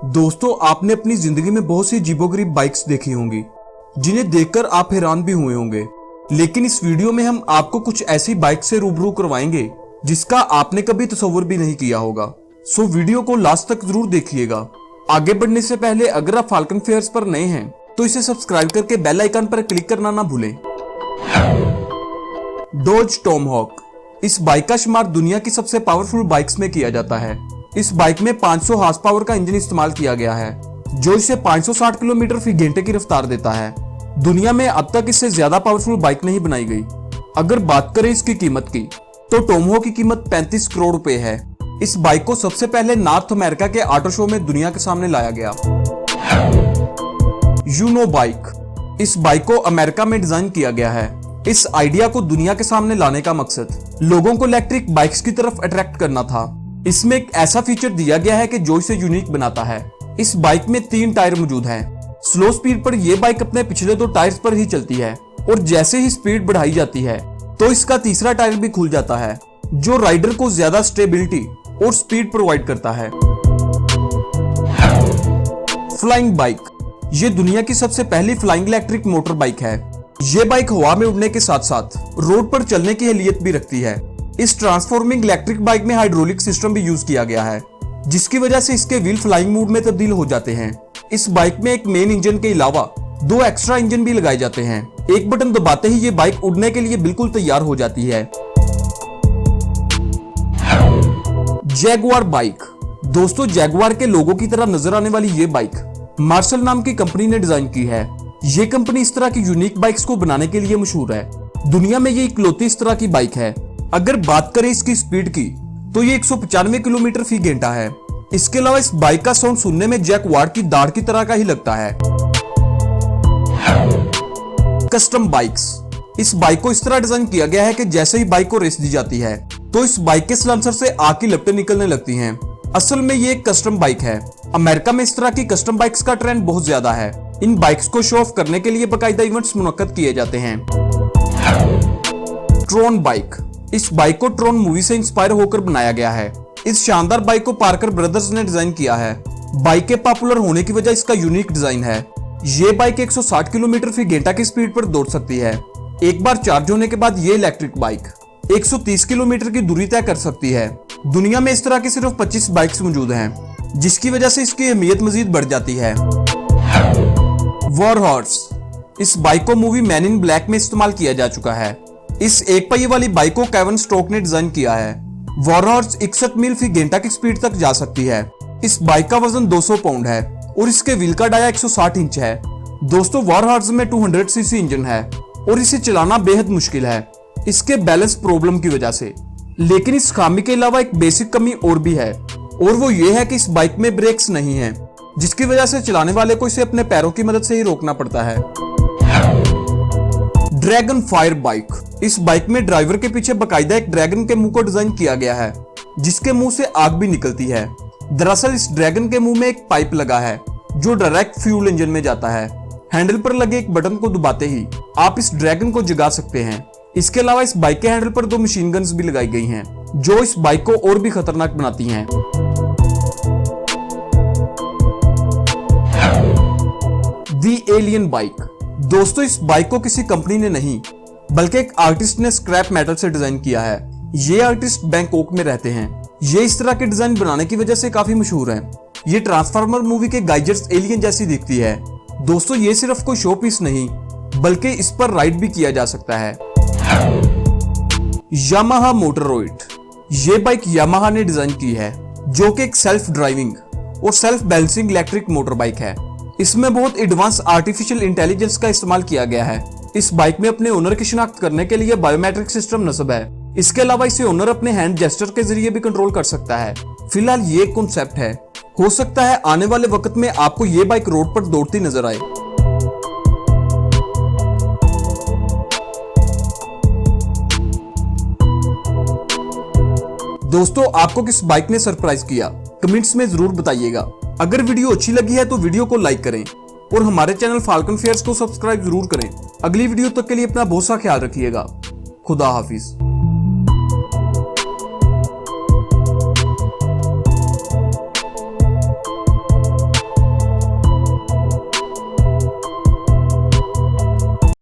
दोस्तों, आपने अपनी जिंदगी में बहुत सी अजीबोगरीब बाइक्स देखी होंगी जिन्हें देखकर आप हैरान भी हुए होंगे। लेकिन इस वीडियो में हम आपको कुछ ऐसी बाइक से रूबरू करवाएंगे जिसका आपने कभी तस्वीर भी नहीं किया होगा। सो वीडियो को लास्ट तक जरूर देखिएगा। आगे बढ़ने से पहले अगर आप फाल्कन फेयर्स पर नए हैं तो इसे सब्सक्राइब करके बेल आइकन पर क्लिक करना ना भूलें। डॉज टॉमहॉक इस बाइक का शुमार दुनिया की सबसे पावरफुल बाइक्स में किया जाता है। इस बाइक में 500 हॉर्स पावर का इंजन इस्तेमाल किया गया है जो इसे 560 किलोमीटर फी घंटे की रफ्तार देता है। दुनिया में अब तक इससे ज्यादा पावरफुल बाइक नहीं बनाई गई। अगर बात करें इसकी कीमत की तो टॉमहॉक की कीमत 35 करोड़ रुपए है। इस बाइक को सबसे पहले नॉर्थ अमेरिका के ऑटो शो में दुनिया के सामने लाया गया। यूनो बाइक इस बाइक को अमेरिका में डिजाइन किया गया है। इस आइडिया को दुनिया के सामने लाने का मकसद लोगों को इलेक्ट्रिक बाइक्स की तरफ अट्रैक्ट करना था। इसमें एक ऐसा फीचर दिया गया है कि जो इसे यूनिक बनाता है। इस बाइक में 3 टायर मौजूद हैं। स्लो स्पीड पर यह बाइक अपने पिछले 2 टायर्स पर ही चलती है और जैसे ही स्पीड बढ़ाई जाती है तो इसका तीसरा टायर भी खुल जाता है जो राइडर को ज्यादा स्टेबिलिटी और स्पीड प्रोवाइड करता है। फ्लाइंग बाइक ये दुनिया की सबसे पहली फ्लाइंग इलेक्ट्रिक मोटर बाइक है। ये बाइक हवा में उड़ने के साथ साथ रोड पर चलने की एहलियत भी रखती है। इस ट्रांसफॉर्मिंग इलेक्ट्रिक बाइक में हाइड्रोलिक सिस्टम भी यूज किया गया है जिसकी वजह से इसके व्हील फ्लाइंग मोड में तब्दील हो जाते हैं। इस बाइक में एक मेन इंजन के अलावा 2 एक्स्ट्रा इंजन भी लगाए जाते हैं। एक बटन दबाते ही ये बाइक उड़ने के लिए बिल्कुल तैयार हो जाती है। जैगुआर बाइक दोस्तों, जैगुआर के लोगों की तरह नजर आने वाली ये बाइक मार्शल नाम की कंपनी ने डिजाइन की है। ये कंपनी इस तरह की यूनिक बाइक्स को बनाने के लिए मशहूर है। दुनिया में ये इकलौती इस तरह की बाइक है। अगर बात करें इसकी स्पीड की तो ये 195 किलोमीटर फी घंटा है। इसके अलावा इस बाइक का साउंड सुनने में जैगुआर की दाढ़ की तरह का ही लगता है। कस्टम बाइक्स इस बाइक को इस तरह डिजाइन किया गया है कि जैसे ही बाइक को रेस दी जाती है तो इस बाइक के सलेंसर से आग की लपटें निकलने लगती हैं। असल में ये एक कस्टम बाइक है। अमेरिका में इस तरह की कस्टम बाइक्स का ट्रेंड बहुत ज्यादा है। इन बाइक्स को शो ऑफ करने के लिए बाकायदा इवेंट्स मुनक्कद किए जाते हैं। ट्रोन बाइक इस बाइक को ट्रोन मूवी से इंस्पायर होकर बनाया गया है। इस शानदार बाइक को पार्कर ब्रदर्स ने डिजाइन किया है। बाइक के पॉपुलर होने की वजह इसका यूनिक डिजाइन है। ये बाइक 160 किलोमीटर फी घंटा की स्पीड पर दौड़ सकती है। एक बार चार्ज होने के बाद ये इलेक्ट्रिक बाइक 130 किलोमीटर की दूरी तय कर सकती है। दुनिया में इस तरह की सिर्फ 25 बाइक्स मौजूद हैं जिसकी वजह से इसकी अहमियत मजीद बढ़ जाती है। वॉर हॉर्स इस बाइक को मूवी मैन इन ब्लैक में इस्तेमाल किया जा चुका है। इस एक पहिए वाली बाइक को केविन स्टोक ने डिजाइन किया है। वॉर हॉर्स 61 मील फी घंटा की स्पीड तक जा सकती है। इस बाइक का वजन 200 पाउंड है और इसके व्हील का डाया 160 इंच है। दोस्तों, वॉर हॉर्स में 200 सीसी इंजन है और इसे चलाना बेहद मुश्किल है इसके बैलेंस प्रॉब्लम की वजह से। लेकिन इस खामी के अलावा एक बेसिक कमी और भी है और वो ये है कि इस बाइक में ब्रेक्स नहीं है जिसकी वजह से चलाने वाले को इसे अपने पैरों की मदद से ही रोकना पड़ता है। ड्रैगन फायर बाइक इस बाइक में ड्राइवर के पीछे बाकायदा एक ड्रैगन के मुंह को डिजाइन किया गया है जिसके मुंह से आग भी निकलती है। दरअसल इस ड्रैगन के मुंह में एक पाइप लगा है जो डायरेक्ट फ्यूल इंजन में जाता है। हैंडल पर लगे एक बटन को दबाते ही आप इस ड्रैगन को जगा सकते हैं। इसके अलावा इस बाइक के हैंडल पर 2 मशीन गन्स भी लगाई गई हैं जो इस बाइक को और भी खतरनाक बनाती हैं। दी एलियन बाइक दोस्तों, इस बाइक को किसी कंपनी ने नहीं बल्कि एक आर्टिस्ट ने स्क्रैप मेटल से डिजाइन किया है। ये आर्टिस्ट बैंकॉक में रहते हैं। ये इस तरह के डिजाइन बनाने की वजह से काफी मशहूर हैं। ये ट्रांसफार्मर मूवी के गाइजर्स एलियन जैसी दिखती है। दोस्तों, ये सिर्फ कोई शो पीस नहीं बल्कि इस पर राइड भी किया जा सकता है। यामाहा मोटरॉइड ये बाइक यामाहा ने डिजाइन की है जो कि एक सेल्फ ड्राइविंग और self balancing electric motor bike है। इसमें बहुत एडवांस आर्टिफिशियल इंटेलिजेंस का इस्तेमाल किया गया है। इस बाइक में अपने ओनर की शिनाख्त करने के लिए बायोमेट्रिक सिस्टम नस्ब है। इसके अलावा इसे ओनर अपने हैंड जेस्चर के जरिए भी कंट्रोल कर सकता है। फिलहाल ये कॉन्सेप्ट है, हो सकता है आने वाले वक्त में आपको ये बाइक रोड पर दौड़ती नजर आए। दोस्तों, आपको किस बाइक ने सरप्राइज किया कमेंट्स में जरूर बताइएगा। अगर वीडियो अच्छी लगी है तो वीडियो को लाइक करें और हमारे चैनल फाल्कन फेयर्स को सब्सक्राइब जरूर करें। अगली वीडियो तक के लिए अपना बहुत सा ख्याल रखिएगा। खुदा हाफिज।